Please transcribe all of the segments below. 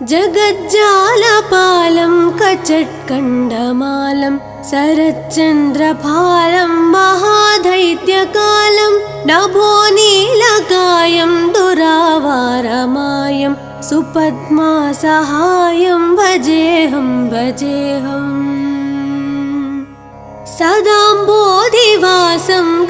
जगज्जालपालं कचट्कण्डमालं शरच्चन्द्रभालं महादैत्यकालं नभोनीलकायं दुरावारमायं सुपद्मासहायं भजेऽहं भजेऽहम् सदाम्बोधिवासं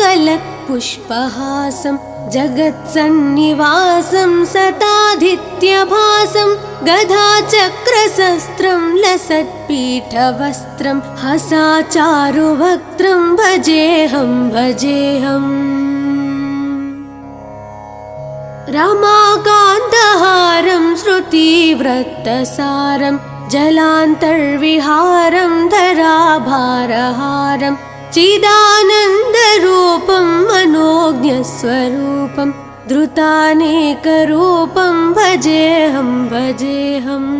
गलत्पुष्पहासं जगत्सन्निवासं सतादित्यभासं गदाचक्रशस्त्रं लसत्पीठवस्त्रं हसाचारुवक्त्रं भजेऽहं भजेऽहम् रमाकान्तहारं श्रुतिवृत्तसारं जलान्तर्विहारं धराभारहारं चिदानन्दरूपं मनोज्ञस्वरूपं धृतानेकरूपं भजेऽहं भजेऽहम्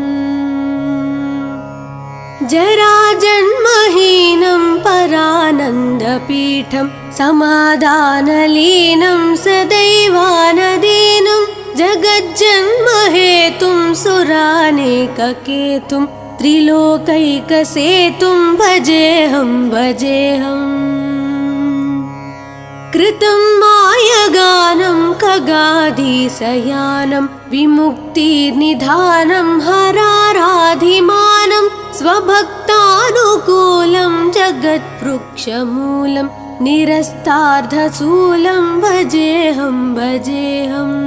जराजन्महीनं परानन्दपीठं समाधानलीनं सदैवानदीनं जगज्जन्महेतुं सुरानेककेतुं त्रिलोकैकसेतुं भजेऽहं भजेऽहम् कृतं मायगानं खगाधीशयानं विमुक्तिनिधानं हराराधिमानं स्वभक्तानुकूलं जगत्वृक्षमूलं निरस्तार्धशूलं भजेऽहं भजेऽहम्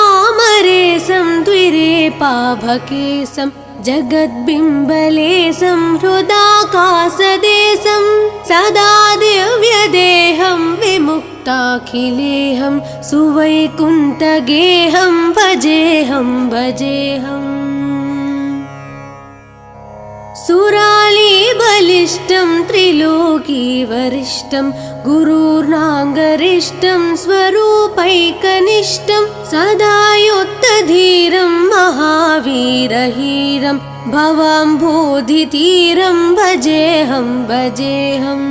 समस्तामरेशं द्विरेपाभकेशं जगद्बिम्बलेशं हृदाकाशदेशं सदा दिव्यदेहं विमुक्ताखिलेहं सुवैकुण्ठगेहं भजेऽहं भजेऽहम् सुरालीबलिष्ठं त्रिलोकीवरिष्ठं गुरुर्नाङ्गरिष्ठं स्वरूपैकनिष्ठं सदा युद्धधीरं महावीरहीरं भवाम्भोधितीरं भजेऽहं भजेऽहम्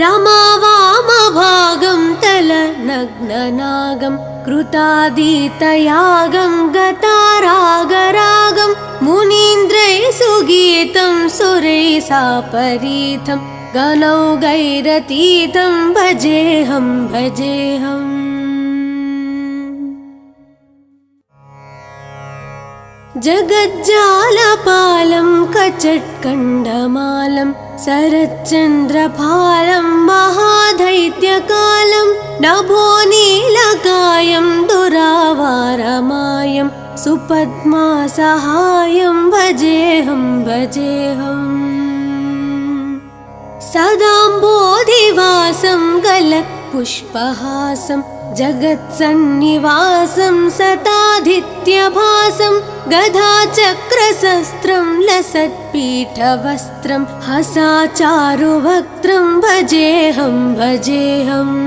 रमावामभागं तलनग्ननागं कृतादितयागं गतारागरागं मुनीन्द्रैः सुगीतं सुरैः सापरीतं गणौघैरतीतं भजेऽहं भजेऽहम् जगज्जालपालं कचट्कण्डमालं शरच्चन्द्रभालं महादैत्यकालं नभोनीलकायं दुरावारमायं सुपद्मासहायं भजेऽहं भजेऽहम् सदाम्बोधिवासं गलत्पुष्पहासं जगत्सन्निवासं सतादित्यभासं गदाचक्रशस्त्रं लसत्पीठवस्त्रं हसाचारुवक्त्रं भजेऽहं भजेऽहम्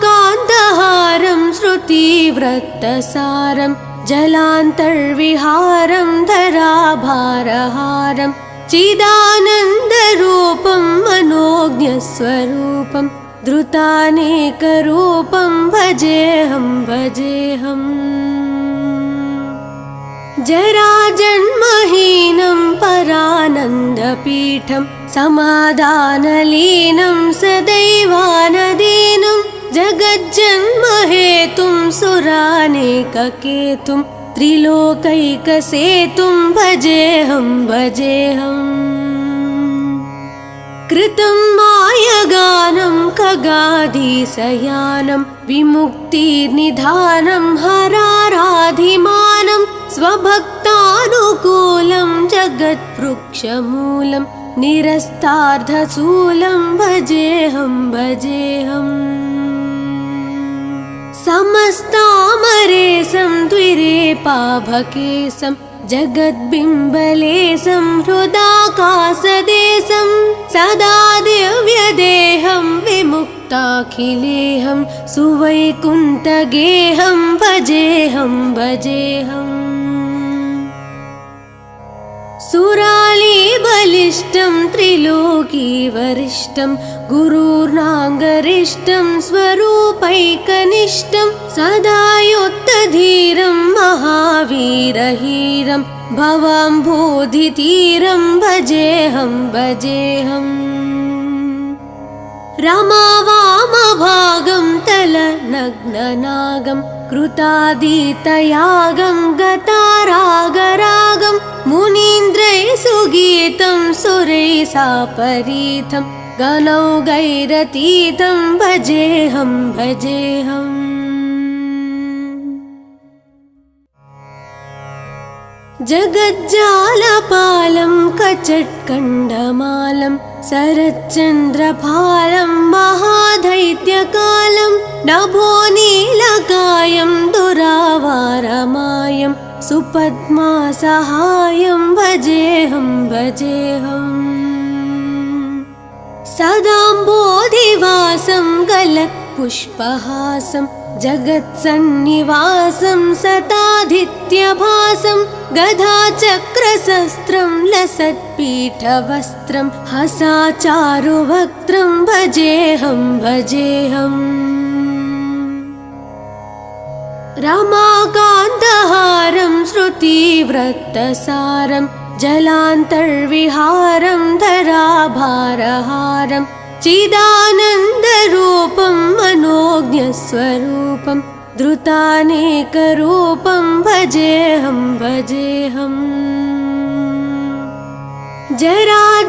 रमाकान्तहारं श्रुतिवृत्तसारं जलान्तर्विहारं धराभारहारं चिदानन्दरूपं मनोज्ञस्वरूपं धृतानेकरूपं भजेऽहं भजेऽहम् जराजन्महीनं परानन्दपीठं समाधानलीनं सदैवानदीनं जगज्जन्महेतुं सुरानेककेतुं त्रिलोकैकसेतुं भजेऽहं भजेऽहम् कृतं मायगानं खगाधीशयानं विमुक्तिनिधानं हराराधिमानं स्वभक्तानुकूलं जगत्वृक्षमूलं निरस्तार्धशूलं भजेऽहं भजेऽहम् समस्तामरेशं द्विरेपाभकेशं जगद्बिम्बलेशं हृदाकाशदेशं सदा दिव्यदेहं विमुक्ताखिलेहं सुवैकुण्ठगेहं भजेऽहं भजेऽहम् सुरालीबलिष्ठं बलिष्ठं त्रिलोकीवरिष्ठं गुरुर्नाङ्गरिष्ठं स्वरूपैकनिष्ठं सदा युक्तधीरं महावीरहीरं भवाम्भोधितीरं भजेऽहं रमावामभागं तलनग्ननागं कृतादितयागं गतारागरागं मुनीन्द्रैः सुगीतं सुरैः सापरीतं गणौघैरतीतं भजेऽहं जगज्जालपालं कचट्कण्डमालं शरच्चन्द्रभालं महादैत्यकालं नभोनीलकायं दुरावारमायं सुपद्मासहायं भजेऽहं सदाम्बोधिवासं गलत्पुष्पहासं जगत्सन्निवासं सतादित्यभासं गदाचक्रशस्त्रं लसत्पीठवस्त्रं हसाचारुवक्त्रं भजेऽहं रमाकान्तहारं श्रुतिव्रतसारं जलान्तर्विहारं धराभारहारं चिदानन्दरूपं मनोज्ञस्वरूपं धृतानेकरूपं भजेऽहं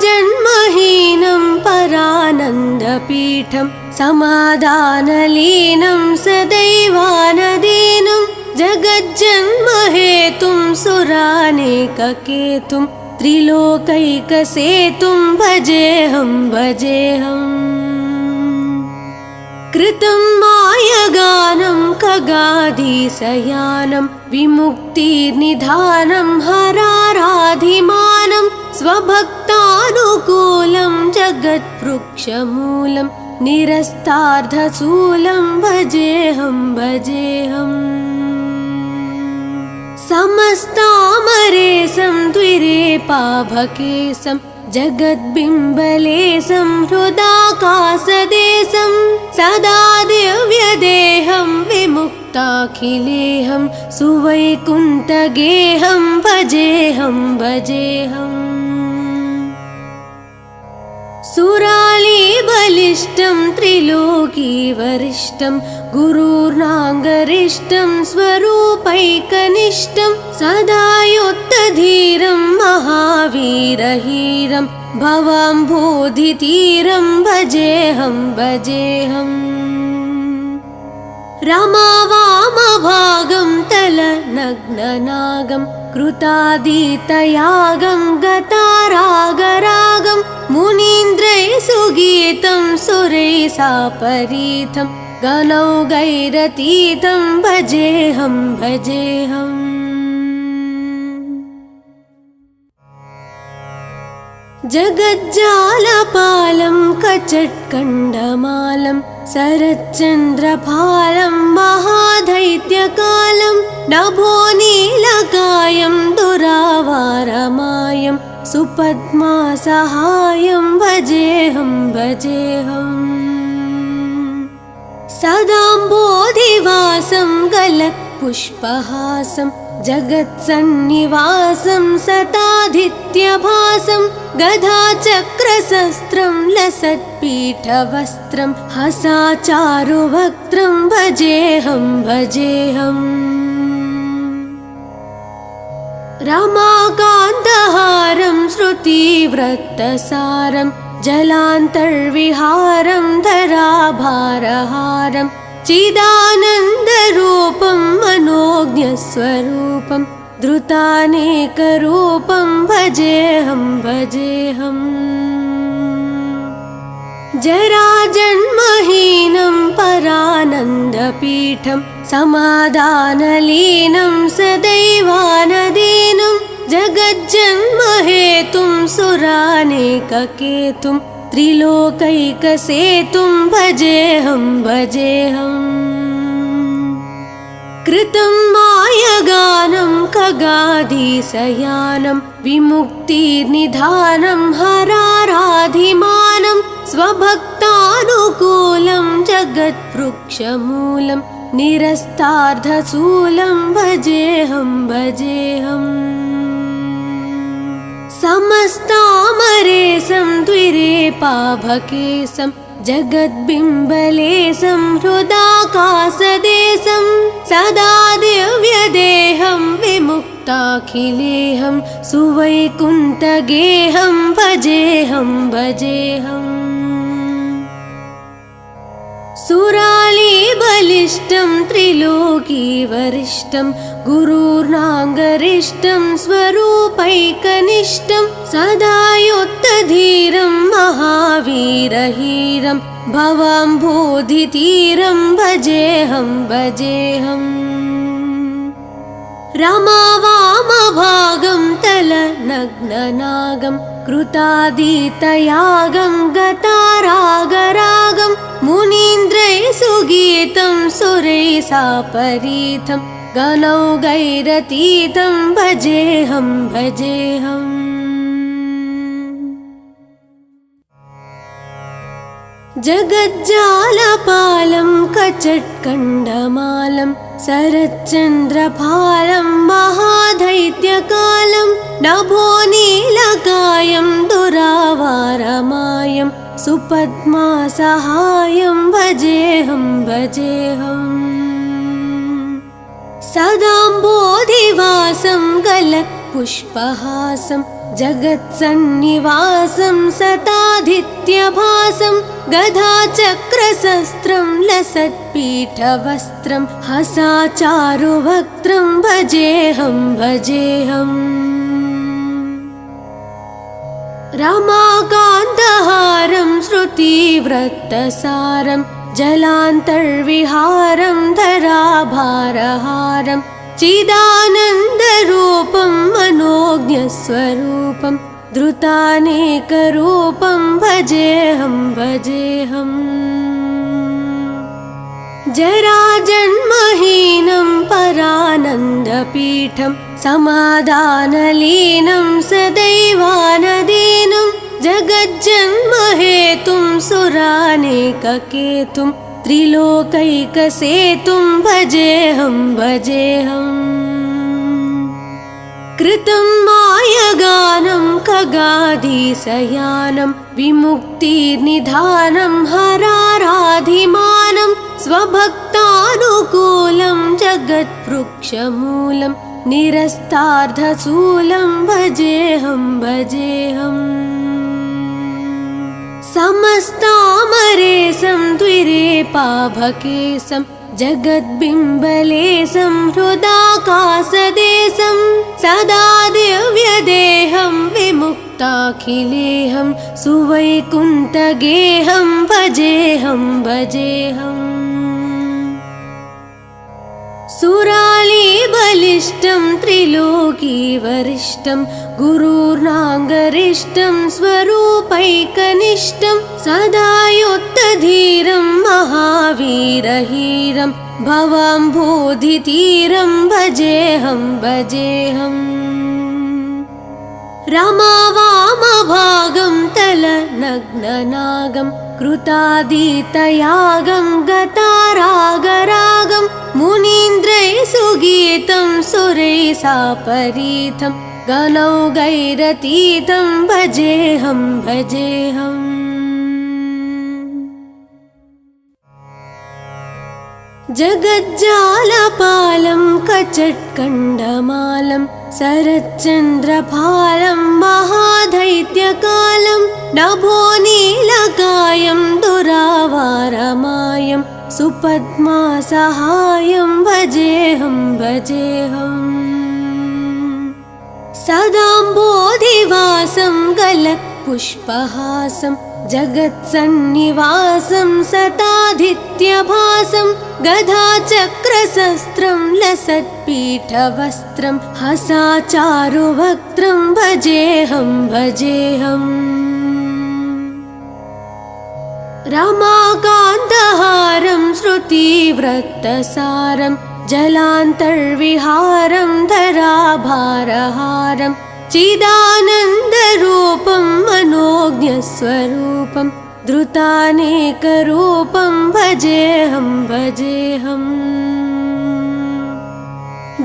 जराजन्महीनं परानन्दपीठं समाधानलीनं सदैवानदीनं जगज्जन्महेतुं सुरानेककेतुं त्रिलोकैकसेतुं भजेऽहं कृतं मायगानं खगाधीशयानं विमुक्तिनिधानं हराराधिमानं स्वभक्तानुकूलं जगद्वृक्षमूलं निरस्तार्धशूलं भजेऽहं समस्तामरेशं द्विरेपाभकेशं जगद्बिम्बलेशं हृदाकाशदेशं सदा दिव्यदेहं विमुक्ताखिलेहं सुवैकुण्ठगेहं भजेऽहं सुरालीबलिष्ठं त्रिलोकीवरिष्ठं गुरुर्नाङ्गरिष्ठं स्वरूपैकनिष्ठं सदा युक्तधीरं महावीरहीरं भवाम्भोधितीरं भजेऽहं रमावामभागं तलनग्ननागं कृतादितयागं गतारागरागं मुनीन्द्रैः सुगीतं सुरैः सापरीतं गणौघैरतीतं भजेऽहं जगज्जालपालं कचट्कण्डमालं शरच्चन्द्रभालं महादैत्यकालं नभोनीलकायं दुरावारमायं सुपद्मासहायं भजेऽहं सदाम्बोधिवासं गलत्पुष्पहासं जगत्सन्निवासं सतादित्यभासं गदाचक्रशस्त्रं लसत्पीठवस्त्रं हसाचारुवक्त्रं भजेऽहं रमाकान्तहारं श्रुतिव्रतसारं जलान्तर्विहारं धराभारहारं चिदानन्दरूपं मनोज्ञस्वरूपं धृतानेकरूपं भजेऽहं जराजन्महीनं परानन्दपीठं समाधानलीनं सदैवानदीनं जगज्जन्महेतुं सुरानेककेतुं त्रिलोकैकसेतुं भजेऽहं कृतं मायगानं खगाधीशयानं विमुक्तिनिधानं हराराधिमानं स्वभक्तानुकूलं जगद्वृक्षमूलं निरस्तार्धशूलं भजेऽहं भजेऽहम् समस्तामरेशं द्विरेपाभकेशं जगद्बिम्बलेशं हृदाकाशदेशं सदा दिव्यदेहं विमुक्ताखिलेऽहं सुवैकुण्ठगेहं भजेऽहं भजेऽहम् सुरालीबलिष्ठं त्रिलोकीवरिष्ठं गुरुर्नागरिष्ठं स्वरूपैकनिष्ठं सदा युक्तधीरं महावीरहीरं भवाम्भोधितीरं भजेऽहं भजेऽहम् रमावामभागं तलनग्ननागं कृतादितयागं गतारागरागं मुनीन्द्रैः सुगीतं सुरैः सापरीतं गणौघैरतीतं भजेऽहं भजेऽहम् जगज्जालपालं कचट्कण्डमालं शरच्चन्द्रभालं महादैत्यकालं नभोनीलकायं दुरावारमायं सुपद्मासहायं भजेऽहं भजेऽहम् सदाम्बोधिवासं गलत्पुष्पहासं जगत्सन्निवासं सतादित्यभासं गदाचक्रशस्त्रं लसत्पीठवस्त्रं हसाचारुवक्त्रं भजेऽहं भजेऽहम् रमाकान्तहारं श्रुतिवृत्तसारं जलान्तर्विहारं धराभारहारं चिदानन्दरूपं मनोज्ञस्वरूपं धृतानेकरूपं भजेऽहं भजेऽहम् जराजन्महीनं परानन्दपीठं समाधानलीनं सदैवानदीनं जगज्जन्महेतुं सुरानेककेतुं त्रिलोकैकसेतुं भजेऽहं भजेऽहम् कृतं मायगानं खगाधीशयानं विमुक्तिनिधानं हराराधिमानं स्वभक्तानुकूलं जगद्वृक्षमूलं निरस्तार्धशूलं भजेऽहं भजेऽहम् समस्तामरेशं द्विरेपाभकेशं जगद्बिम्बलेशं हृदाकाशदेशं सदा दिव्यदेहं विमुक्ताखिलेऽहं सुवैकुण्ठगेहं भजेऽहं भजेऽहम् सुरालीबलिष्ठं त्रिलोकीवरिष्ठं गुरुर्नागरिष्ठं स्वरूपैकनिष्ठं सदा युक्तधीरं महावीरहीरं भवाम्भोधितीरं भजेऽहं भजेऽहम् रमावामभागं तलनग्ननागं कृतादितयागं गतारागरागं मुनीन्द्रैः सुगीतं सुरैः सापरीतं गणौघैरतीतं भजेऽहं भजेऽहम् जगज्जालपालं कचट्कण्डमालं शरच्चन्द्रभालं महादैत्यकालं नभोनीलकायं दुरावारमायं सुपद्मासहायं भजेऽहं भजेऽहम् सदाम्बोधिवासं गलत्पुष्पहासं जगत्सन्निवासं सतादित्यभासं गदाचक्रशस्त्रं लसत्पीठवस्त्रं हसाचारुवक्त्रं भजेऽहं भजेऽहम् रमाकान्तहारं श्रुतिवृत्तसारं जलान्तर्विहारं धराभारहारं चिदानन्दरूपं मनोज्ञस्वरूपं धृतानेकरूपं भजेऽहं भजेऽहम्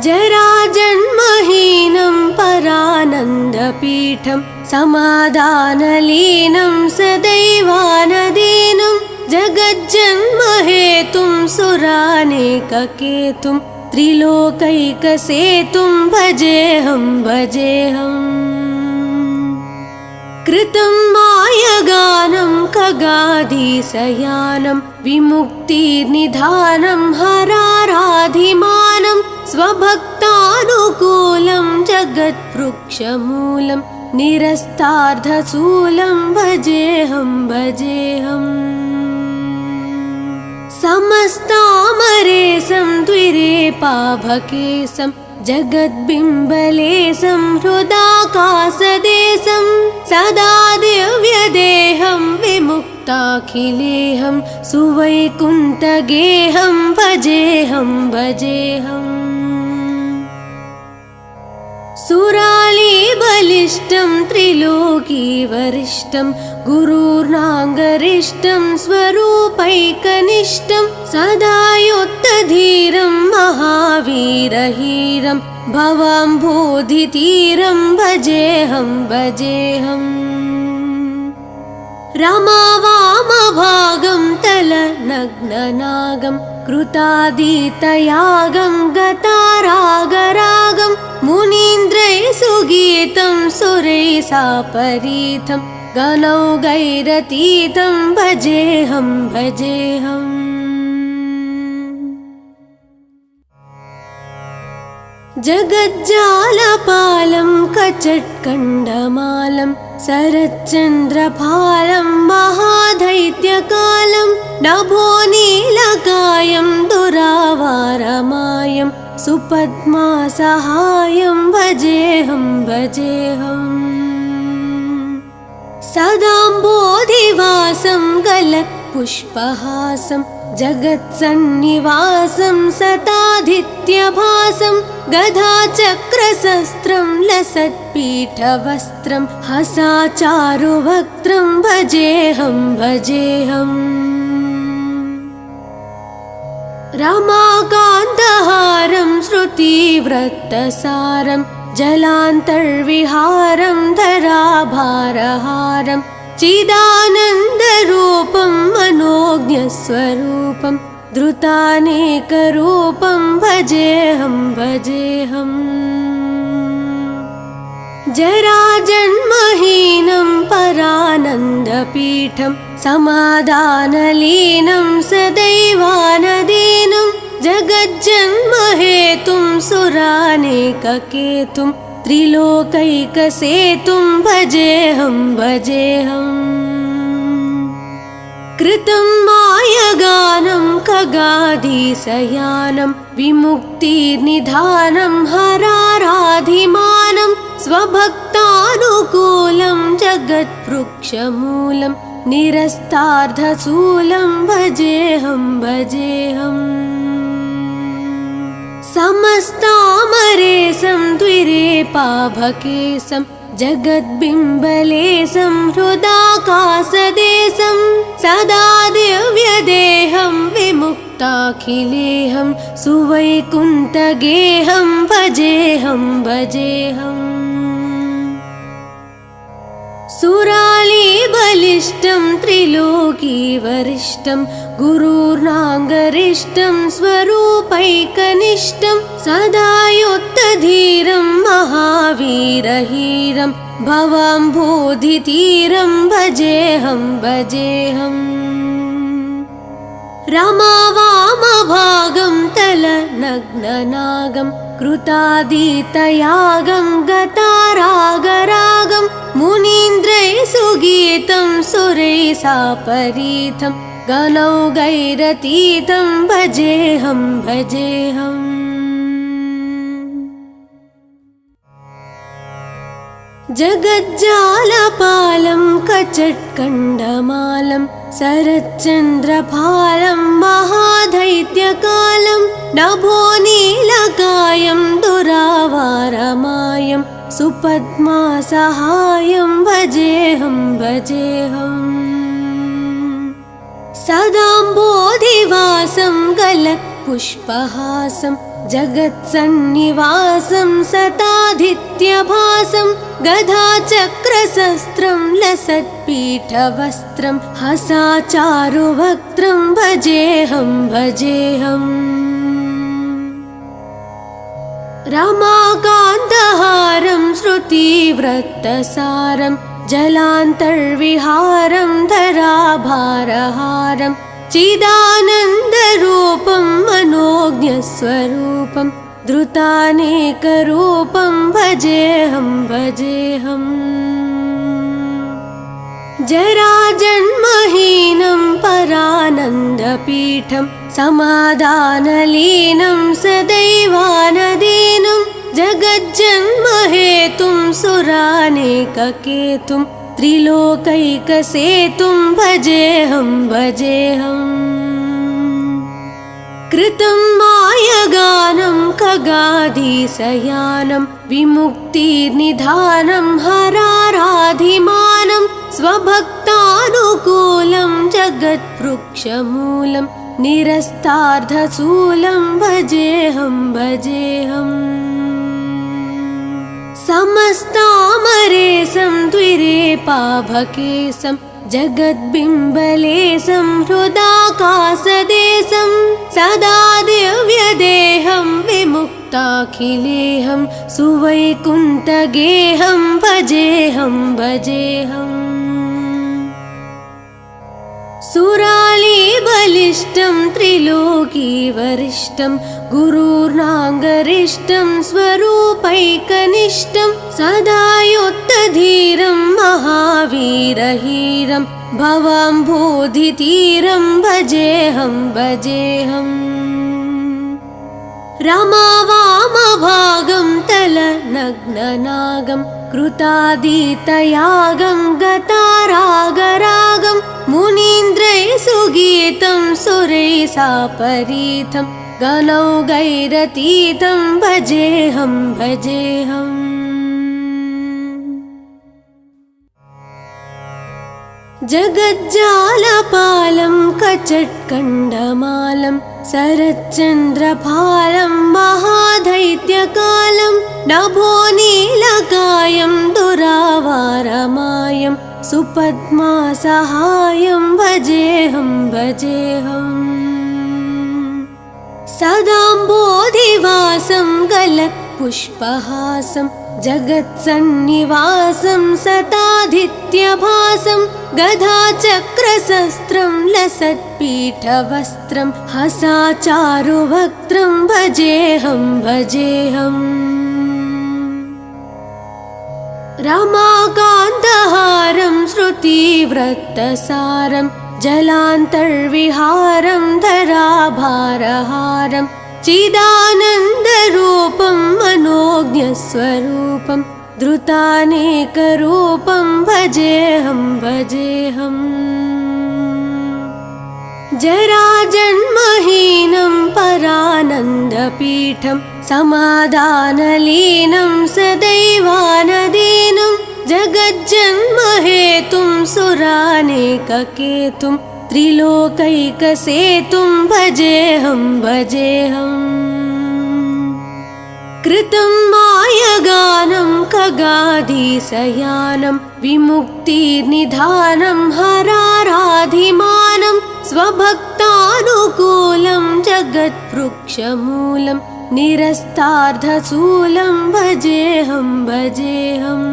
जराजन्महीनं परानन्दपीठं समाधानलीनं सदैवानदीनं जगज्जन्महेतुं सुरानेककेतुं त्रिलोकैकसेतुं भजेऽहं भजेऽहम् कृतं मायगानं खगाधीशयानं विमुक्तिनिधानं हराराधिमानं स्वभक्तानुकूलं जगद्वृक्षमूलं निरस्तार्धशूलं भजेऽहं भजेऽहम् समस्तामरेशं द्विरेपाभकेशं जगद्बिम्बलेशं हृदाकाशदेशं सदा दिव्यदेहं विमुक्ताखिलेहं सुवैकुण्ठगेहं भजेऽहं भजेऽहम् सुरालीबलिष्ठं त्रिलोकीवरिष्ठं गुरुर्नाङ्गरिष्ठं स्वरूपैकनिष्ठं सदा युक्तधीरं महावीरहीरं भवाम्भोधितीरं भजेऽहं भजेऽहम् रमावामभागं तलनग्ननागं कृतादितयागं गतारागरागं मुनीन्द्रैः सुगीतं सुरैः सापरीतं गणौघैरतीतं भजेऽहं भजेऽहम् जगज्जालपालं कचट्कण्डमालं शरच्चन्द्रभालं महादैत्यकालं नभोनीलकायं दुरावारमायं सुपद्मासहायं भजेऽहं भजेऽहम् सदाम्बोधिवासं गलत्पुष्पहासं जगत्सन्निवासं सतादित्यभासं गदाचक्रशस्त्रं लसत्पीठवस्त्रं हसाचारुवक्त्रं भजेऽहं भजेऽहम् रमाकान्तहारं श्रुतिवृत्तसारं जलान्तर्विहारं धराभारहारं चिदानन्दरूपं मनोज्ञस्वरूपं धृतानेकरूपं भजेऽहं भजेऽहम् जराजन्महीनं परानन्दपीठं समाधानलीनं सदैवानदीनं जगज्जन्महेतुं सुरानेककेतुं त्रिलोकैकसेतुं भजेऽहं भजेऽहम् कृतं मायगानं खगाधीशयानं विमुक्तिनिधानं हराराधिमानं स्वभक्तानुकूलं जगद्वृक्षमूलं निरस्तार्धशूलं भजेऽहं भजेऽहम् समस्तामरेशं द्विरेपाभकेशं जगद्बिम्बलेशं हृदाकाशदेशं सदा दिव्यदेहं विमुक्ताखिलेहं सुवैकुण्ठगेहं भजेऽहं भजेऽहम् सुरालीबलिष्ठं त्रिलोकीवरिष्ठं गुरुर्नाङ्गरिष्ठं स्वरूपैकनिष्ठं सदा युक्तधीरं महावीरहीरं भवाम्भोधितीरं भजेऽहं भजेऽहम् रमावामभागं तलनग्ननागं कृतादितयागं गतारागरागं मुनीन्द्रैः सुगीतं सुरैः सापरीतं गणौघैरतीतं भजेऽहं भजेऽहम् जगज्जालपालं कचट्कण्डमालं शरच्चन्द्रभालं महादैत्यकालं नभोनीलकायं दुरावारमायं सुपद्मासहायं भजेऽहं भजेऽहम् सदाम्बोधिवासं गलत्पुष्पहासं जगत्सन्निवासं सतादित्यभासं गदाचक्रशस्त्रं लसत्पीठवस्त्रं हसाचारुवक्त्रं भजेऽहं भजेऽहम् रमाकान्तहारं श्रुतिव्रतसारं जलान्तर्विहारं धराभारहारं चिदानन्दरूपं मनोज्ञस्वरूपं धृतानेकरूपं भजेऽहं भजेऽहम् जराजन्महीनं परानन्दपीठं समाधानलीनं सदैवानदीनं जगज्जन्महेतुं सुरानेककेतुं त्रिलोकैकसेतुं भजेऽहं भजेऽहम् कृतं मायगानं खगाधीशयानं विमुक्तिनिधानं हराराधिमानं स्वभक्तानुकूलं जगत्वृक्षमूलं निरस्तार्धशूलं भजेऽहं भजेऽहम् समस्तामरेशं द्विरेपाभकेशं जगद्बिम्बलेशं हृदाकाशदेशं सदा दिव्यदेहं विमुक्ताखिलेहं सुवैकुण्ठगेहं भजेऽहं भजेऽहम् सुरालीबलिष्ठं त्रिलोकीवरिष्ठं गुरुर्नागरिष्ठं स्वरूपैकनिष्ठं सदा युद्धधीरं महावीरहीरं भवाम्भोधितीरं भजेऽहं भजेऽहम् रमावामभागं तलनग्ननागं कृतादितयागं गतारागरागं मुनीन्द्रैः सुगीतं सुरैः सापरीतं गणौघैरतीतं भजेऽहं भजेऽहम् जगज्जालपालं कचट्कण्डमालं शरच्चन्द्रभालं महादैत्यकालं नभोनीलकायं दुरावारमायं सुपद्मासहायं भजेऽहं भजेऽहम् सदाम्बोधिवासं गलत्पुष्पहासं जगत्सन्निवासं सतादित्यभासं गदाचक्रशस्त्रं लसत्पीठवस्त्रं हसाचारुवक्त्रं भजेऽहं भजेऽहम् रमाकान्तहारं श्रुतिव्रतसारं जलान्तर्विहारं धराभारहारं चिदानन्दरूपं मनोज्ञस्वरूपं धृतानेकरूपं भजेऽहं भजेऽहम् जराजन्महीनं परानन्दपीठं समाधानलीनं सदैवानदीनं जगज्जन्महेतुं सुरानेककेतुं त्रिलोकैकसेतुं भजेऽहं भजेऽहम् कृतं मायगानं खगाधीशयानं विमुक्तिनिधानं हराराधिमानं स्वभक्तानुकूलं जगत्वृक्षमूलं निरस्तार्धशूलं भजेऽहं भजेऽहम्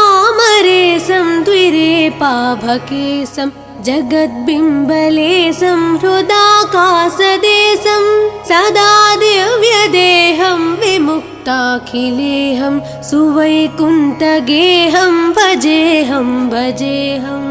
समस्तामरेशं द्विरेपाभकेशं जगद्बिम्बलेशं हृदाकाशदेशं सदा दिव्यदेहं विमुक्ताखिलेहं सुवैकुण्ठगेहं भजेऽहं भजेऽहम्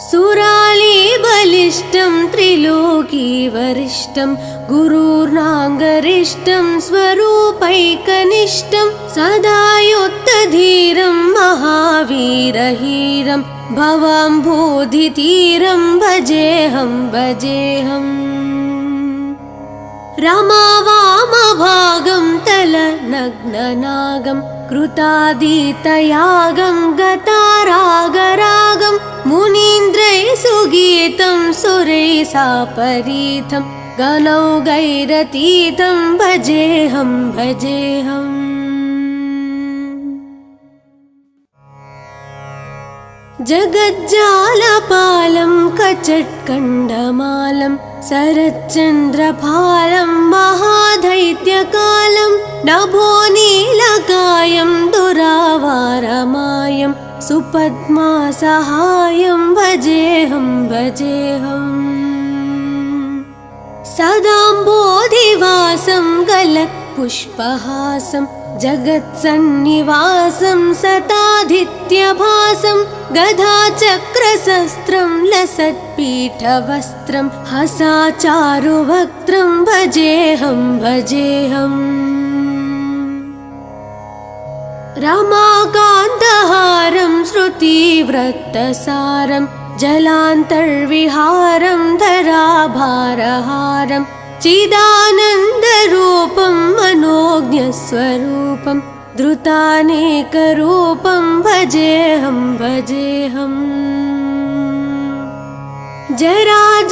सुरालीबलिष्टं त्रिलोकीवरिष्ठं गुरुर्नाङ्गरिष्ठं स्वरूपैकनिष्ठं सदा युक्तधीरं महावीरहीरं भवाम्भोधितीरं भजेऽहं भजेऽहम् रमावामभागं तलनग्ननागं कृतादितयागं गतारागरागं मुनीन्द्रैः सुगीतं सुरैः सापरीतं गणौघैरतीतं भजेऽहं भजेऽहम् जगज्जालपालं कचट्कण्डमालं शरच्चन्द्रभालं महादैत्यकालं नभोनीलकायं दुरावारमायं सुपद्मासहायं भजेऽहं भजेऽहम् सदाम्बोधिवासं गलत्पुष्पहासं जगत्सन्निवासं सतादित्यभासं गदाचक्रशस्त्रं लसत्पीठवस्त्रं हसाचारुवक्त्रं भजेऽहं भजेऽहम् रमाकान्तहारं श्रुतिव्रतसारं जलान्तर्विहारं धराभारहारं चिदानन्दरूपं मनोज्ञस्वरूपं धृतानेकरूपं भजेऽहं भजेऽहम्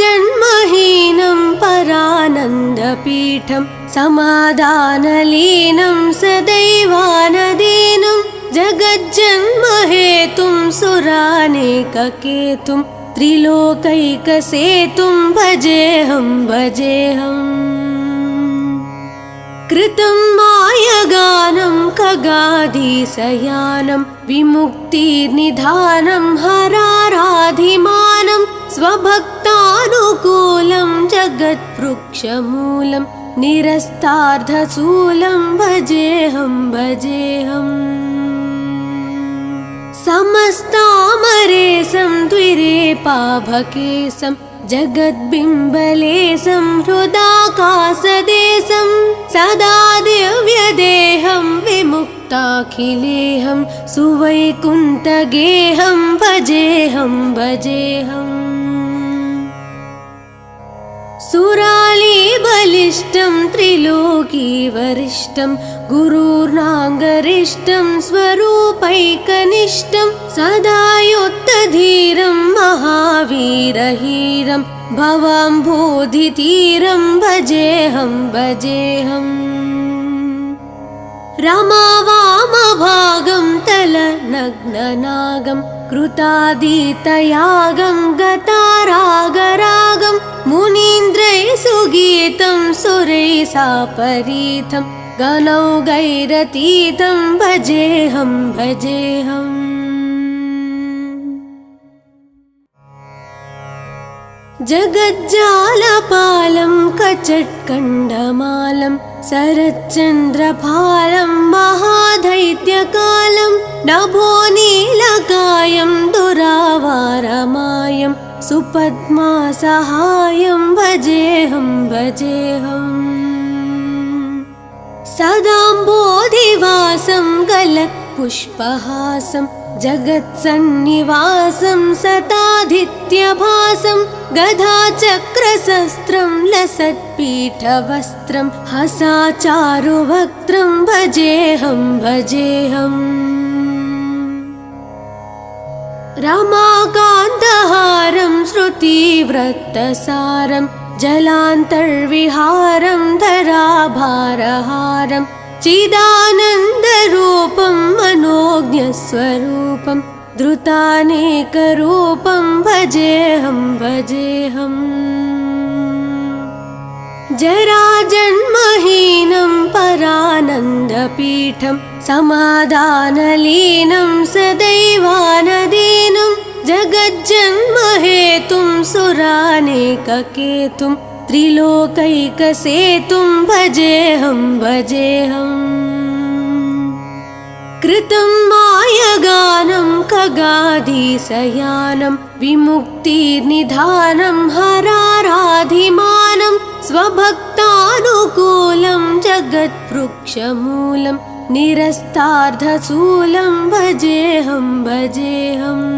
जराजन्महीनं परानन्दपीठं समाधानलीनं सदैवानदीनं जगज्जन्महेतुं सुरानेककेतुं त्रिलोकैकसेतुं भजेऽहं भजेऽहम् कृतं मायगानं खगाधीशयानं विमुक्तिनिधानं हराराधिमानं स्वभक्तानुकूलं जगत्वृक्षमूलं निरस्तार्धशूलं भजेऽहं भजेऽहम् समस्तामरेशं द्विरेपाभकेशं जगद्बिम्बलेशं हृदाकाशदेशं सदा दिव्यदेहं विमुक्ताखिलेहं सुवैकुण्ठगेहं भजेऽहं भजेऽहम् सुरालीबलिष्टं त्रिलोकीवरिष्ठं गुरुर्नाङ्गरिष्ठं स्वरूपैकनिष्ठं सदा युक्तधीरं महावीरहीरं भवाम्भोधितीरं भजेऽहं भजेऽहम् रमावामभागं तलनग्ननागं कृतादितयागं गतारागरागं मुनीन्द्रैः सुगीतं सुरैः सापरीतं गणौघैरतीतं भजेऽहं भजेऽहम् जगज्जालपालं कचट्कण्डमालं शरच्चन्द्रभालं महादैत्यकालं नभोनीलकायं दुरावारमायं सुपद्मासहायं भजेऽहं भजेऽहम् सदाम्बोधिवासं गलत्पुष्पहासं जगत्सन्निवासं सतादित्यभासं गदाचक्रशस्त्रं लसत्पीठवस्त्रं हसाचारुवक्त्रं भजेऽहं भजेऽहम् रमाकान्तहारं श्रुतिव्रतसारं जलान्तर्विहारं धराभारहारं चिदानन्दरूपं मनोज्ञस्वरूपं धृतानेकरूपं भजेऽहं भजेऽहम् जराजन्महीनं परानन्दपीठं समाधानलीनं सदैवानदीनं जगज्जन्महेतुं सुरानेककेतुं त्रिलोकैकसेतुं भजेऽहं भजेऽहम् कृतं मायगानं खगाधीशयानं विमुक्तिर्निधानं हराराधिमानं स्वभक्तानुकूलं जगद्वृक्षमूलं निरस्तार्धशूलं भजेऽहं भजेऽहम्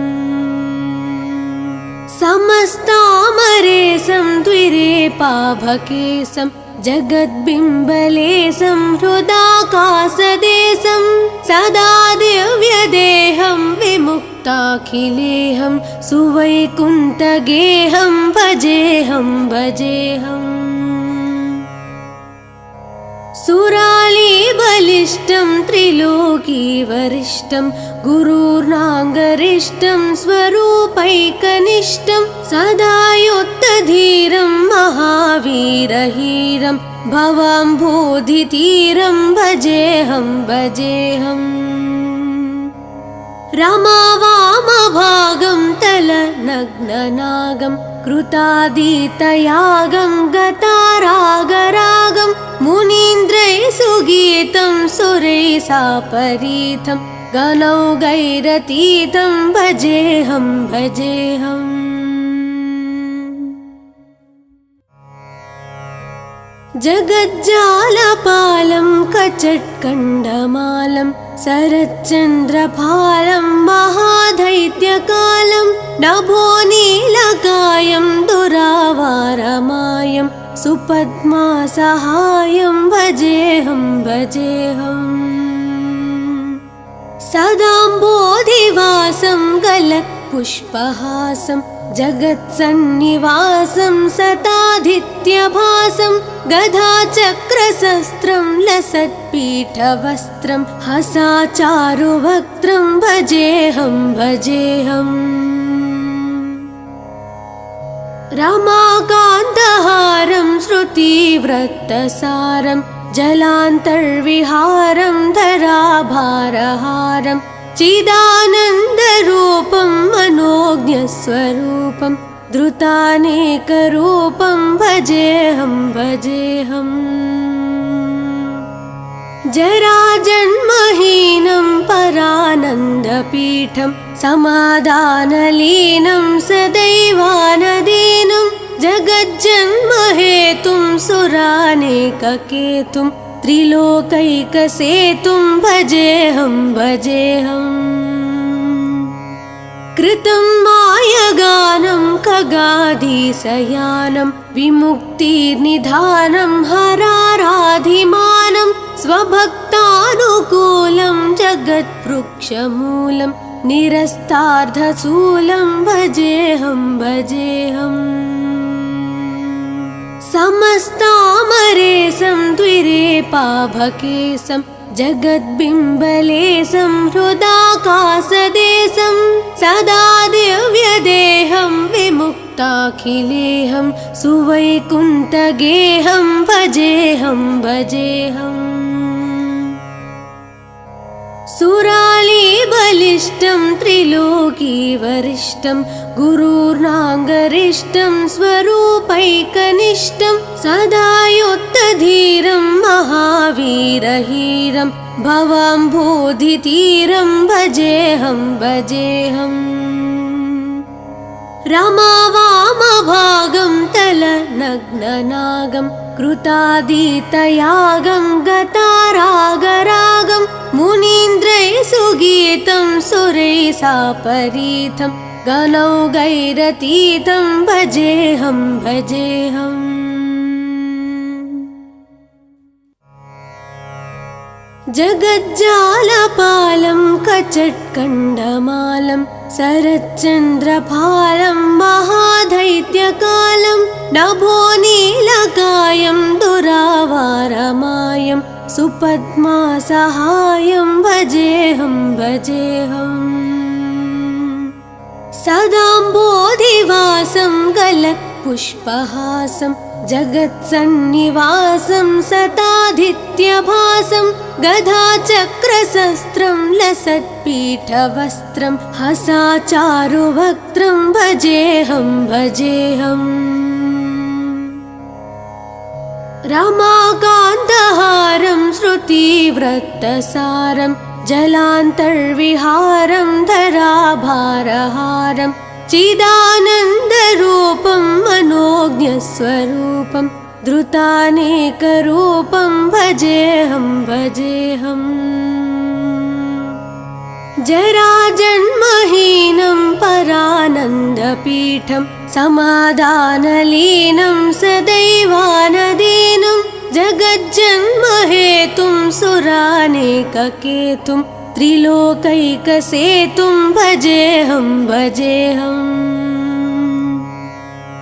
समस्तामरेशं द्विरेपाभकेशं जगद्बिम्बलेशं हृदाकाशदेशं सदा दिव्यदेहं विमुक्ताखिलेऽहं सुवैकुण्ठगेहं भजेऽहं भजेऽहम् सुरालीबलिष्ठं त्रिलोकीवरिष्ठं गुरुर्नाङ्गरिष्ठं स्वरूपैकनिष्ठं सदा युक्तधीरं महावीरहीरं भवाम्भोधितीरं भजेऽहं भजेऽहम् रमावामभागं तलनग्ननागं कृतादितयागं गतारागरागं मुनीन्द्रैः सुगीतं सुरैः सापरीतं गणौघैरतीतं भजेऽहं भजेऽहम् जगज्जालपालं कचट्कण्डमालं शरच्चन्द्रभालं महादैत्यकालं नभोनीलकायं दुरावारमायं सुपद्मासहायं भजेऽहं भजेऽहम् सदाम्बोधिवासं गलत्पुष्पहासं जगत्सन्निवासं सतादित्यभासं गदाचक्रशस्त्रं लसत्पीठवस्त्रं हसाचारुवक्त्रं भजेऽहं भजेऽहम् रमाकान्तहारं श्रुतिवृत्तसारं जलान्तर्विहारं धराभारहारं चिदानन्दरूपं मनोज्ञस्वरूपं धृतानेकरूपं भजेऽहं भजेऽहम् जराजन्महीनं परानन्दपीठं समाधानलीनं सदैवानदीनं जगज्जन्महेतुं सुरानेककेतुं त्रिलोकैकसेतुं भजेऽहं भजेऽहम् कृतं मायगानं खगाधीशयानं विमुक्तिर्निधानं हराराधिमानं स्वभक्तानुकूलं जगद्वृक्षमूलं निरस्तार्धशूलं भजेऽहं भजेऽहम् समस्तामरेशं द्विरेपाभकेशं जगद्बिम्बलेशं हृदाकाशदेशं सदा दिव्यदेहं विमुक्ताखिलेऽहं सुवैकुण्ठगेहं भजेऽहं भजेऽहम् सुरालीबलिष्ठं त्रिलोकीवरिष्ठं गुरुर्नाङ्गरिष्ठं स्वरूपैकनिष्ठं सदा युक्तधीरं महावीरहीरं भवाम्भोधितीरं भजेऽहं भजेऽहम् रमावामभागं तलनग्ननागं कृतादितयागं गतारागरागं मुनीन्द्रैः सुगीतं सुरैः सापरीतं गणौघैरतीतं भजेऽहं भजेऽहम् जगज्जालपालं कचट्कण्डमालं शरच्चन्द्रभालं महादैत्यकालं नभोनीलकायं दुरावारमायं सुपद्मासहायं भजेऽहं भजेऽहम् सदाम्बोधिवासं गलत्पुष्पहासं जगत्सन्निवासं सतादित्यभासं गदाचक्रशस्त्रं लसत्पीठवस्त्रं हसाचारुवक्त्रं भजेऽहं भजेऽहम् रमाकान्तहारं श्रुतिवृत्तसारं जलान्तर्विहारं धराभारहारं चिदानन्दरूपं मनोज्ञस्वरूपं धृतानेकरूपं भजेऽहं भजेऽहम् जराजन्महीनं परानन्दपीठं समाधानलीनं सदैवानदीनं जगज्जन्महेतुं सुरानेककेतुं त्रिलोकैकसेतुं भजेऽहं भजेऽहम्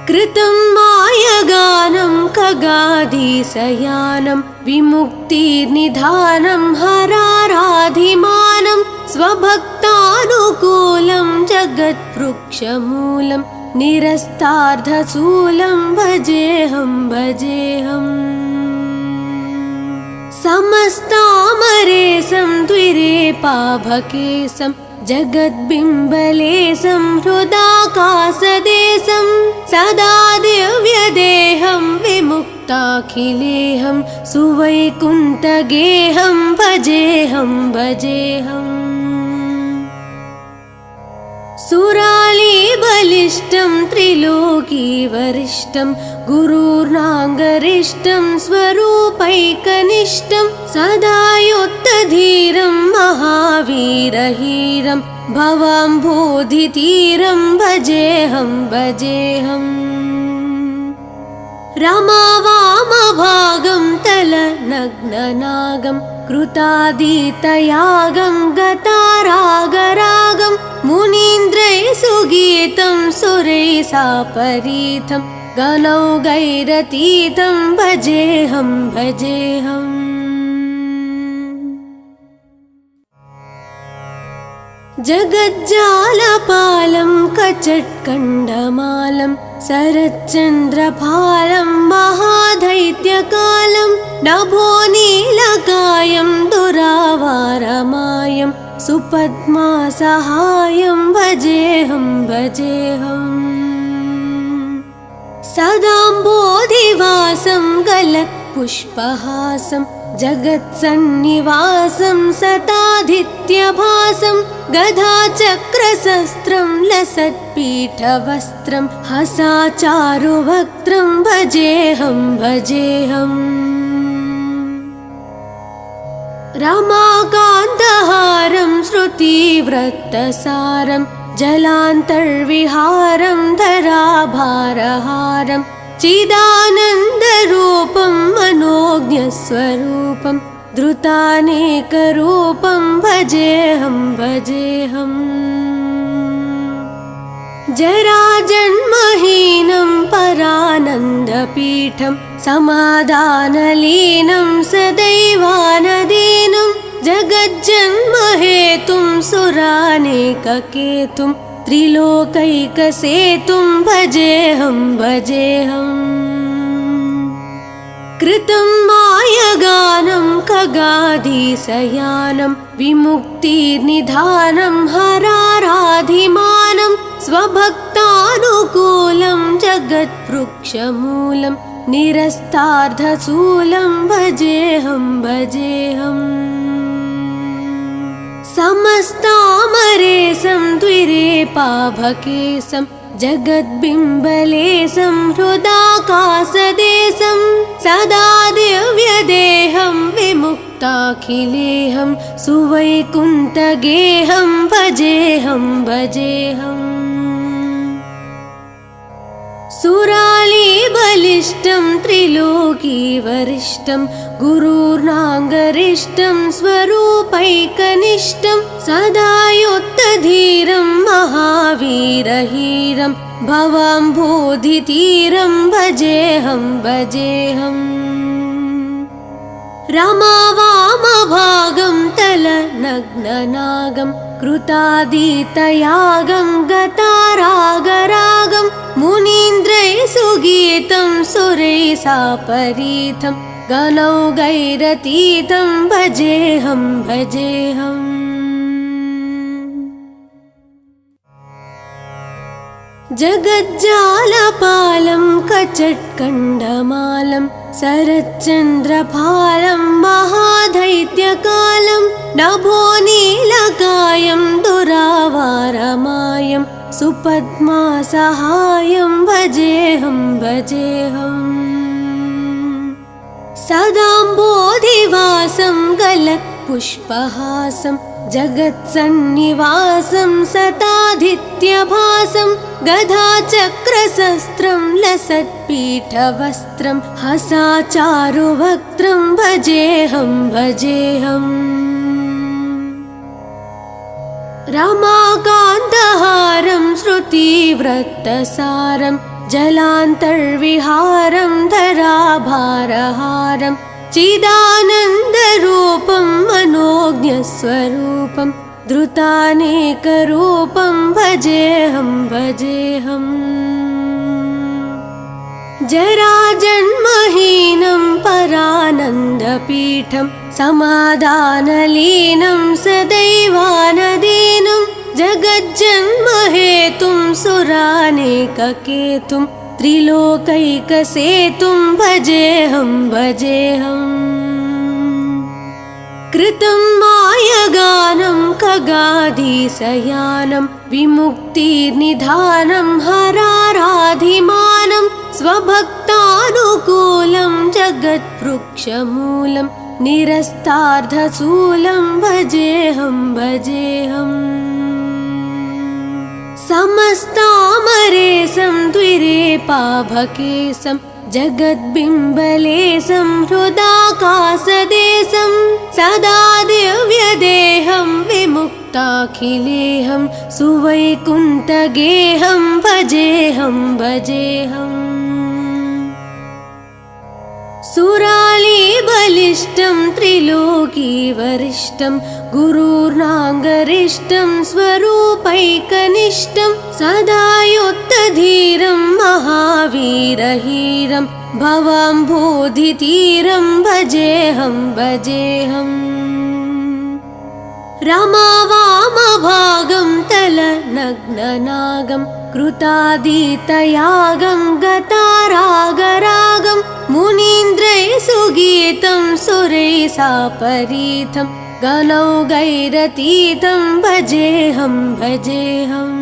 कृतं मायगानं खगाधीशयानं विमुक्तिनिधानं हराराधिमानं स्वभक्तानुकूलं जगत्वृक्षमूलं निरस्तार्धशूलं भजेऽहं भजेऽहम् समस्तामरेशं द्विरेपाभकेशं जगद्बिम्बलेशं हृदाकाशदेशं सदा दिव्यदेहं विमुक्ताखिलेहं सुवैकुण्ठगेहं भजेऽहं भजेऽहम् सुरालीबलिष्ठं त्रिलोकीवरिष्ठं गुरुर्नाङ्गरिष्ठं स्वरूपैकनिष्ठं सदा युक्तधीरं महावीरहीरं भवाम्भोधितीरं भजेऽहं भजेऽहम् रमावामभागं तलनग्ननागं कृतादितयागं गतारागरागं मुनीन्द्रैः सुगीतं सुरैः सापरीतं गणौघैरतीतं भजेऽहं भजेऽहम् जगज्जालपालं कचट्कण्डमालं शरच्चन्द्रभालं महादैत्यकालं नभोनीलकायं दुरावारमायं सुपद्मासहायं भजेऽहं भजेऽहम् सदाम्बोधिवासं गलत्पुष्पहासं जगत्सन्निवासं सतादित्यभासं गदाचक्रशस्त्रं लसत्पीठवस्त्रं हसाचारुवक्त्रं भजेऽहं भजेऽहम् रमाकान्तहारं श्रुतिवृत्तसारं जलान्तर्विहारं धराभारहारं चिदानन्दरूपं मनोज्ञस्वरूपं धृतानेकरूपं भजेऽहं भजेऽहम् जराजन्महीनं परानन्दपीठं समाधानलीनं सदैवानदीनं जगज्जन्महेतुं सुरानेककेतुं त्रिलोकैकसेतुं भजेऽहं भजेऽहम् कृतं मायगानं खगाधीशयानं विमुक्तिनिधानं हराराधिमानं स्वभक्तानुकूलं जगत्वृक्षमूलं निरस्तार्धशूलं भजेऽहं भजेऽहम् समस्तामरेशं द्विरेपाभकेशं जगद्बिम्बलेशं हृदाकाशदेशं सदा दिव्यदेहं विमुक्ताखिलेहं सुवैकुण्ठगेहं भजेऽहं भजेऽहम् सुरालीबलिष्ठं त्रिलोकीवरिष्ठं गुरुर्नाङ्गरिष्ठं स्वरूपैकनिष्ठं सदा युक्तधीरं महावीरहीरं भवाम्भोधितीरं भजेऽहं भजेऽहम् रमावामभागं तलनग्ननागं कृतादितयागं गतारागरागं मुनीन्द्रैः सुगीतं सुरैः सापरीतं गणौघैरतीतं भजेऽहं भजेऽहम् जगज्जालपालं कचट्कण्डमालं शरच्चन्द्रभालं महादैत्यकालं नभोनीलकायं दुरावारमायं सुपद्मासहायं भजेऽहं भजेऽहम् सदाम्बोधिवासं गलत्पुष्पहासं जगत्सन्निवासं सतादित्यभासं गदाचक्रशस्त्रं लसत्पीठवस्त्रं हसाचारुवक्त्रं भजेऽहं भजेऽहम् रमाकान्तहारं श्रुतिव्रतसारं जलान्तर्विहारं धराभारहारं चिदानन्दरूपं मनोज्ञस्वरूपं धृतानेकरूपं भजेऽहं भजेऽहम् जराजन्महीनं परानन्दपीठं समाधानलीनं सदैवानदीनं जगज्जन्महेतुं सुरानेककेतुं त्रिलोकैकसेतुं भजेऽहं भजेऽहम् कृतं मायगानं खगाधीशयानं विमुक्तिनिधानं हराराधिमानं स्वभक्तानुकूलं जगत्वृक्षमूलं निरस्तार्धशूलं भजेऽहं भजेऽहम् समस्तामरेशं द्विरेपाभकेशं जगद्बिम्बलेशं हृदाकाशदेशं सदा दिव्यदेहं विमुक्ताखिलेहं सुवैकुण्ठगेहं भजेऽहं भजेऽहम् सुरालीबलिष्ठं त्रिलोकीवरिष्ठं गुरुर्नागरिष्ठं स्वरूपैकनिष्ठं सदा युद्धधीरं महावीरहीरं भवाम्भोधितीरं भजेऽहं भजेऽहम् रमावामभागं तलनग्ननागं कृतादितयागं गतारागरागं मुनीन्द्रैः सुगीतं सुरैः सापरीतं गणौघैरतीतं भजेऽहं भजेऽहम्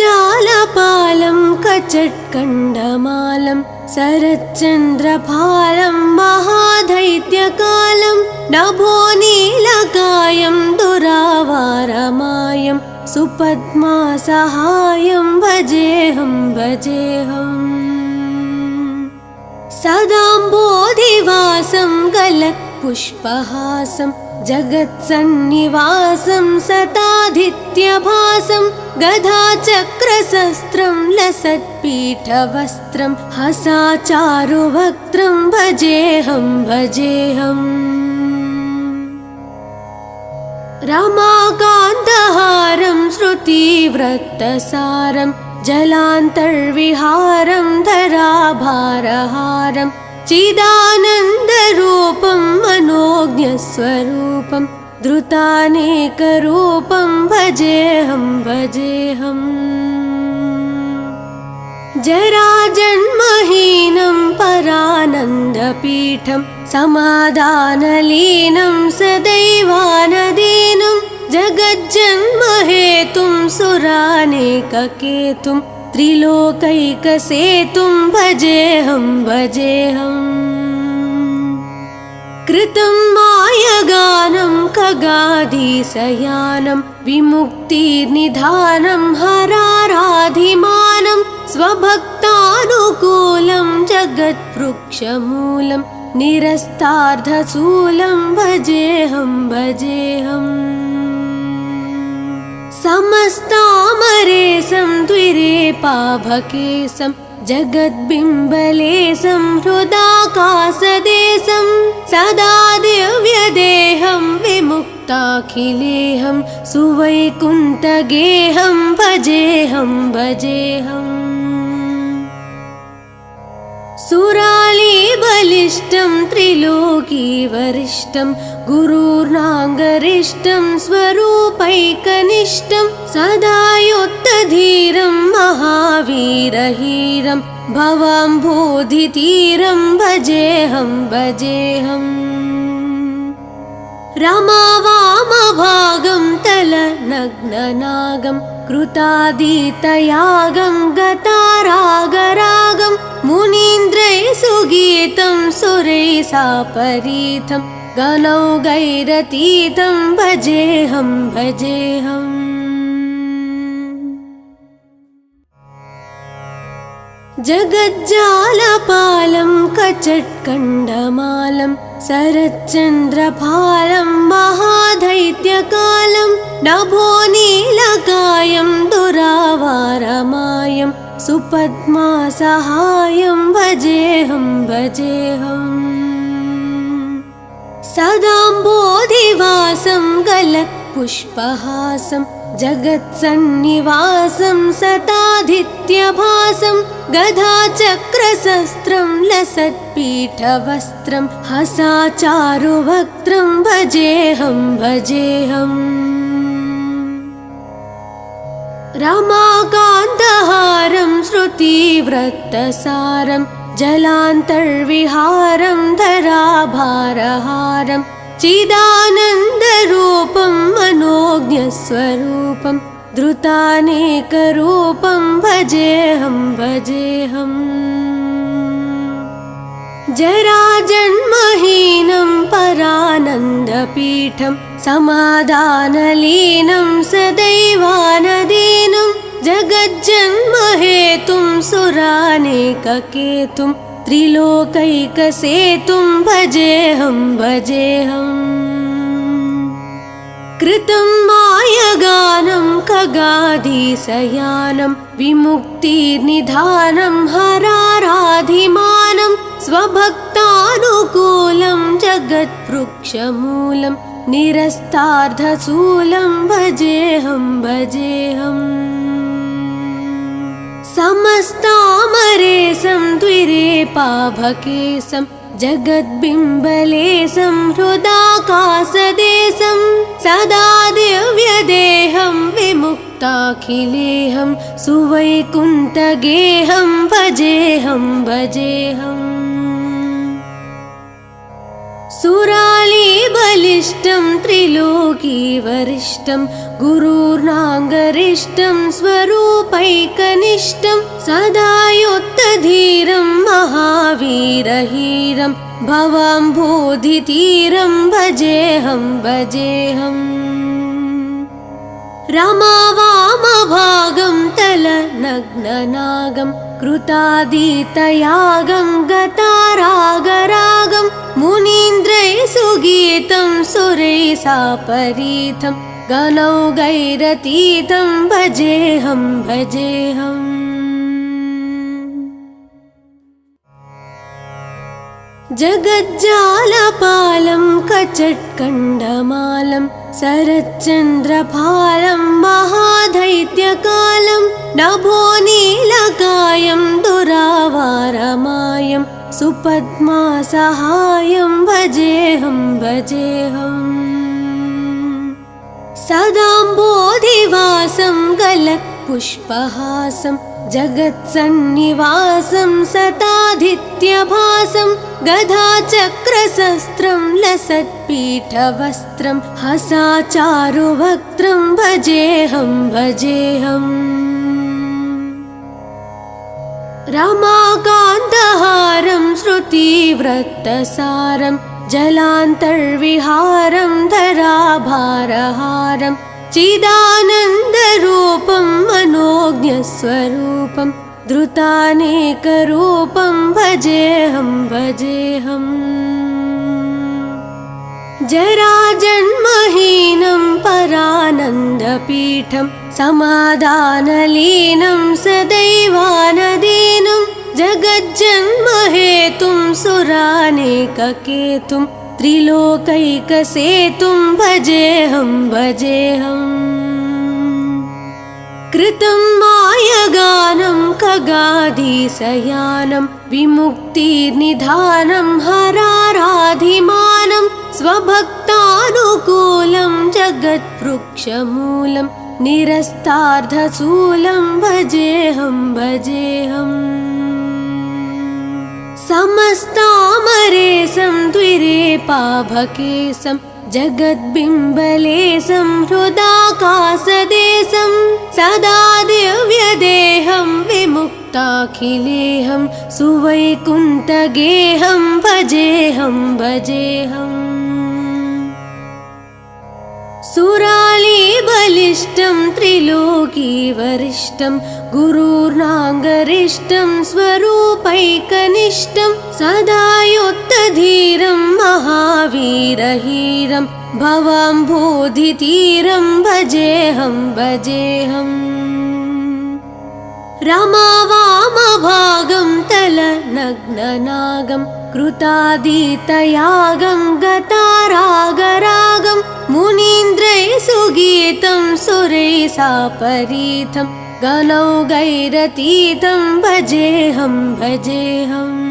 जगज्जालपालं कचट्कण्डमालं शरच्चन्द्रभालं महादैत्यकालं नभोनीलकायं दुरावारमायं सुपद्मासहायं भजेऽहं भजेऽहम् सदाम्बोधिवासं गलत्पुष्पहासं जगत्सन्निवासं सतादित्यभासं गदाचक्रशस्त्रं लसत्पीठवस्त्रं हसाचारुवक्त्रं भजेऽहं भजेऽहम् रमाकान्तहारं श्रुतिव्रतसारं जलान्तर्विहारं धराभारहारं चिदानन्दरूपं मनोज्ञस्वरूपं धृतानेकरूपं भजेऽहं भजेऽहम् जराजन्महीनं परानन्दपीठं समाधानलीनं सदैवानदीनं जगज्जन्महेतुं सुरानेककेतुं त्रिलोकैकसेतुं भजेऽहं भजेऽहम् कृतं मायगानं खगाधीशयानं विमुक्तिनिधानं हराराधिमानं स्वभक्तानुकूलं जगत्वृक्षमूलं निरस्तार्धशूलं भजेऽहं भजेऽहम् समस्तामरेशं द्विरेपाभकेशं जगद्बिम्बलेशं हृदाकाशदेशं सदा दिव्यदेहं विमुक्ताखिलेहं सुवैकुण्ठगेहं भजेऽहं भजेऽहम् सुरालीबलिष्ठं त्रिलोकीवरिष्ठं गुरुर्नागरिष्ठं स्वरूपैकनिष्ठं सदा युद्धधीरं महावीरहीरं भवाम्भोधितीरं भजेऽहं भजेऽहम् रमावामभागं तलनग्ननागं कृतादितयागं गतारागरागं मुनीन्द्रैः सुगीतं सुरैः सापरीतं गणौगैरतीतं भजेऽहं भजेऽहम्। जगज्जालपालं कचट्कण्डमालं शरच्चन्द्रभालं महादैत्यकालं नभोनीलकायं दुरावारमायं सुपद्मासहायं भजेऽहं भजेऽहम्। सदाम्बोधिवासं गलत्पुष्पहासं जगत्सन्निवासं सतादित्यभासं गदाचक्रशस्त्रं लसत्पीठवस्त्रं हसाचारुवक्त्रं भजेऽहं भजेऽहम्। रमाकान्तहारं श्रुतिवृत्तसारं जलान्तर्विहारं धराभारहारं चिदानन्दरूपं मनोज्ञस्वरूपं धृतानेकरूपं भजेऽहं भजेऽहम्। जराजन्महीनं परानन्दपीठं समाधानलीनं सदैवानदीनं जगज्जन्महेतुं सुरानेककेतुं त्रिलोकैकसेतुं भजेऽहं भजेऽहम्। कृतं मायगानं खगाधीशयानं विमुक्तिनिधानं हराराधिमानं स्वभक्तानुकूलं जगत्वृक्षमूलं निरस्तार्धशूलं भजेऽहं भजेऽहम्। समस्तामरेशं द्विरेपाभकेशं जगद्बिम्बलेशं हृदाकाशदेशं सदा दिव्यदेहं विमुक्ताखिलेहं सुवैकुण्ठगेहं भजेऽहं भजेऽहम्। सुरालीबलिष्ठं त्रिलोकीवरिष्ठं गुरुर्नाङ्गरिष्ठं स्वरूपैकनिष्ठं सदा युक्तधीरं महावीरहीरं भवाम्भोधितीरं भजेऽहं भजेऽहम्। रमावामभागं तलनग्ननागं कृतादितयागं गतारागरागं मुनीन्द्रैः सुगीतं सुरैः सापरीतं गणौगैरतीतं भजेऽहं भजेऽहम्। जगज्जालपालं कचट्कण्डमालं शरच्चन्द्रभालं महादैत्यकालं नभोनीलकायं दुरावारमायं सुपद्मासहायं भजेऽहं भजेऽहम्। सदाम्बोधिवासं गलत्पुष्पहासं जगत्सन्निवासं सतादित्यभासं गदाचक्रशस्त्रं लसत्पीठवस्त्रं हसाचारुवक्त्रं भजेऽहं भजेऽहम्। रमाकान्तहारं श्रुतिवृत्तसारं जलान्तर्विहारं धराभारहारं चिदानन्दरूपं मनोज्ञस्वरूपं धृतानेकरूपं भजेऽहं भजेऽहम्। जराजन्महीनं परानन्दपीठं समाधानलीनं सदैवानदीनं जगज्जन्महेतुं सुरानेककेतुं त्रिलोकैकसेतुं भजेऽहं भजेऽहम्। कृतं मायगानं खगाधीशयानं विमुक्तिनिधानं हराराधिमानं स्वभक्तानुकूलं जगत्वृक्षमूलं निरस्तार्धशूलं भजेऽहं भजेऽहम्। समस्तामरेशं द्विरेपाभकेशं जगद्बिम्बलेशं हृदाकाशदेशं सदा दिव्यदेहं विमुक्ताखिलेहं सुवैकुण्ठगेहं भजेऽहं भजेऽहम् सुरालीबलिष्ठं त्रिलोकीवरिष्ठं गुरुर्नागरिष्ठं स्वरूपैकनिष्ठं सदा युद्धधीरं महावीरहीरं भवाम्भोधितीरं भजेऽहं भजेऽहम् रमावामभागं तलनग्ननागं कृतादितयागं गतारागरागं मुनीन्द्रैः सुगीतं सुरैः सापरीतं गणौघैरतीतं भजेऽहं भजेऽहम्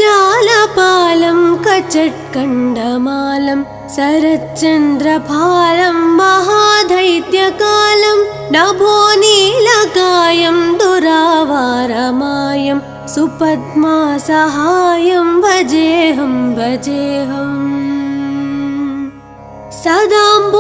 जगज्जालपालं कचट्कण्डमालं शरच्चन्द्रभालं महादैत्यकालं नभोनीलकायं दुरावारमायं सुपद्मासहायं भजेऽहं भजेऽहम् सदाम्बोधिवासं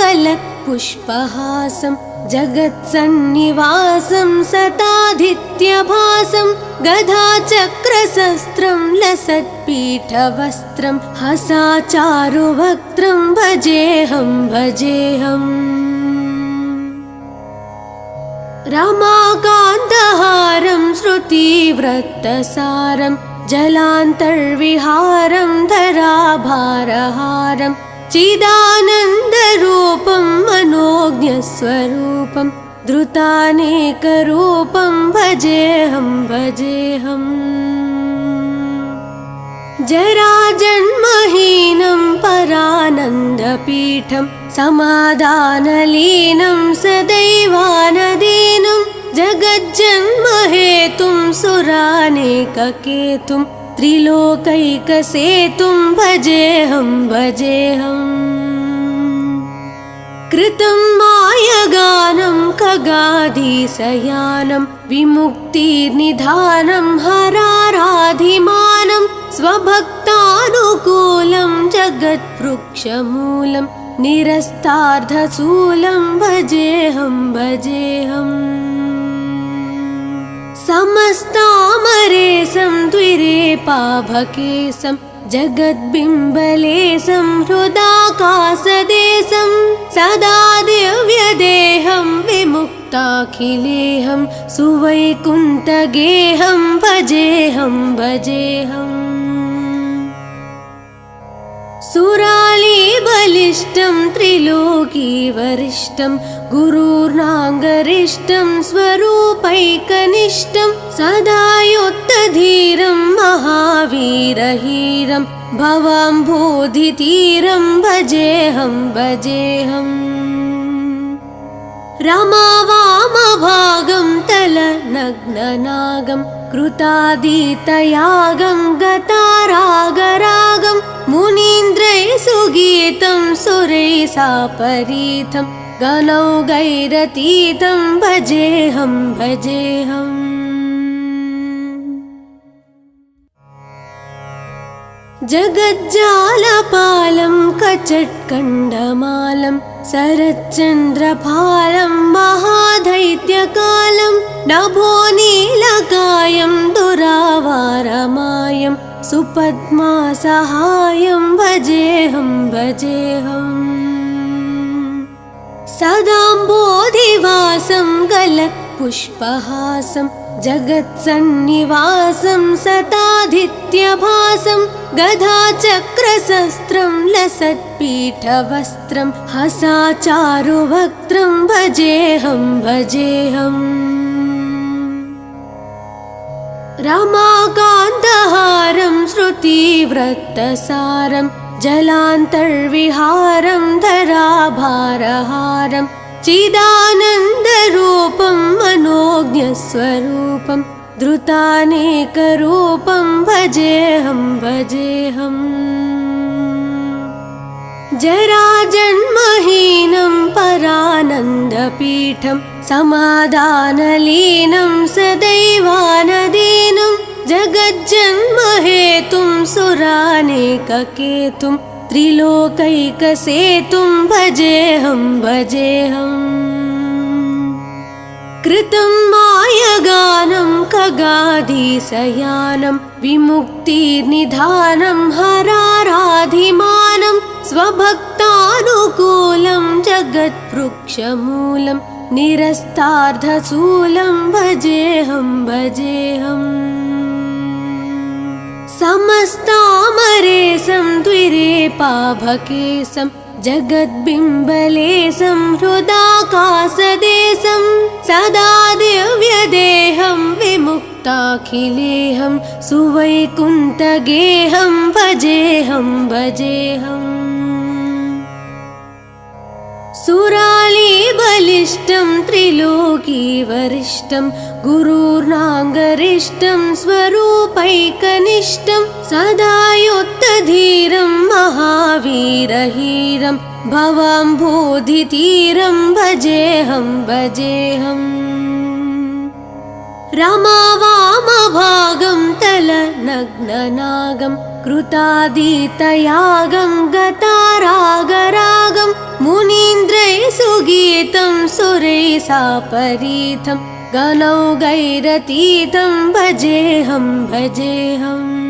गलत्पुष्पहासं जगत्सन्निवासं सतादित्यभासं गदाचक्रशस्त्रं लसत्पीठवस्त्रं हसाचारुवक्त्रं भजेऽहं भजेऽहम् रमाकान्तहारं श्रुतिव्रतसारं जलान्तर्विहारं धराभारहारं चिदानन्दरूपं मनोज्ञस्वरूपं धृतानेकरूपं भजेऽहं भजेऽहम् जराजन्महीनं परानन्दपीठं समाधानलीनं सदैवानदीनं जगज्जन्महेतुं सुरानेककेतुं त्रिलोकैकसेतुं भजेऽहं भजेऽहम् कृतं मायगानं खगाधीशयानं विमुक्तिनिधानं हराराधिमानं स्वभक्तानुकूलं जगत्वृक्षमूलं निरस्तार्धशूलं भजेऽहं भजेऽहम् समस्तामरेशं द्विरेपाभकेशं जगद्बिम्बलेशं हृदाकाशदेशं सदा दिव्यदेहं विमुक्ताखिलेहं सुवैकुण्ठगेहं भजेऽहं भजेऽहम् सुरालीबलिष्ठं त्रिलोकीवरिष्ठं गुरुर्नागरिष्ठं स्वरूपैकनिष्ठं सदा युद्धधीरं महावीरहीरं भवाम्भोधितीरं भजेऽहं भजेऽहम् रमावामभागं तलनग्ननागं कृतादितयागं गतारागरागं मुनीन्द्रैः सुगीतं सुरैः सापरीतं गणौघैरतीतं भजेऽहं भजेऽहम् जगज्जालपालं कचट्कण्डमालं शरच्चन्द्रभालं महादैत्यकालं नभोनीलकायं दुरावारमायं सुपद्मासहायं भजेऽहं भजेऽहम् सदाम्बोधिवासं गलत्पुष्पहासं जगत्सन्निवासं सतादित्यभासं गदाचक्रशस्त्रं लसत्पीठवस्त्रं हसाचारुवक्त्रं भजेऽहं भजेऽहम् रमाकान्तहारं श्रुतिव्रतसारं जलान्तर्विहारं धराभारहारं चिदानन्दरूपं मनोज्ञस्वरूपं धृतानेकरूपं भजेऽहं भजेऽहम् जराजन्महीनं परानन्दपीठं समाधानलीनं सदैवानदीनं जगज्जन्महेतुं सुरानेककेतुं त्रिलोकैकसेतुं भजेऽहं भजेऽहम् कृतं मायगानं खगाधीशयानं विमुक्तिनिधानं हराराधिमानं स्वभक्तानुकूलं जगत्वृक्षमूलं निरस्तार्धशूलं भजेऽहं भजेऽहम् समस्तामरेशं द्विरेपाभकेशं जगद्बिम्बलेशं हृदाकाशदेशं सदा दिव्यदेहं विमुक्ताखिलेहं सुवैकुण्ठगेहं भजेऽहं भजेऽहम् सुरालीबलिष्ठं त्रिलोकीवरिष्ठं गुरुर्नागरिष्ठं स्वरूपैकनिष्ठं सदा युद्धधीरं महावीरहीरं भवाम्भोधितीरं भजेऽहं भजेऽहम् रमावामभागं तलनग्ननागं कृतादितयागं गतारागरागं मुनीन्द्रैः सुगीतं सुरैः सापरीतं गणौघैरतीतं भजेऽहं भजेऽहम्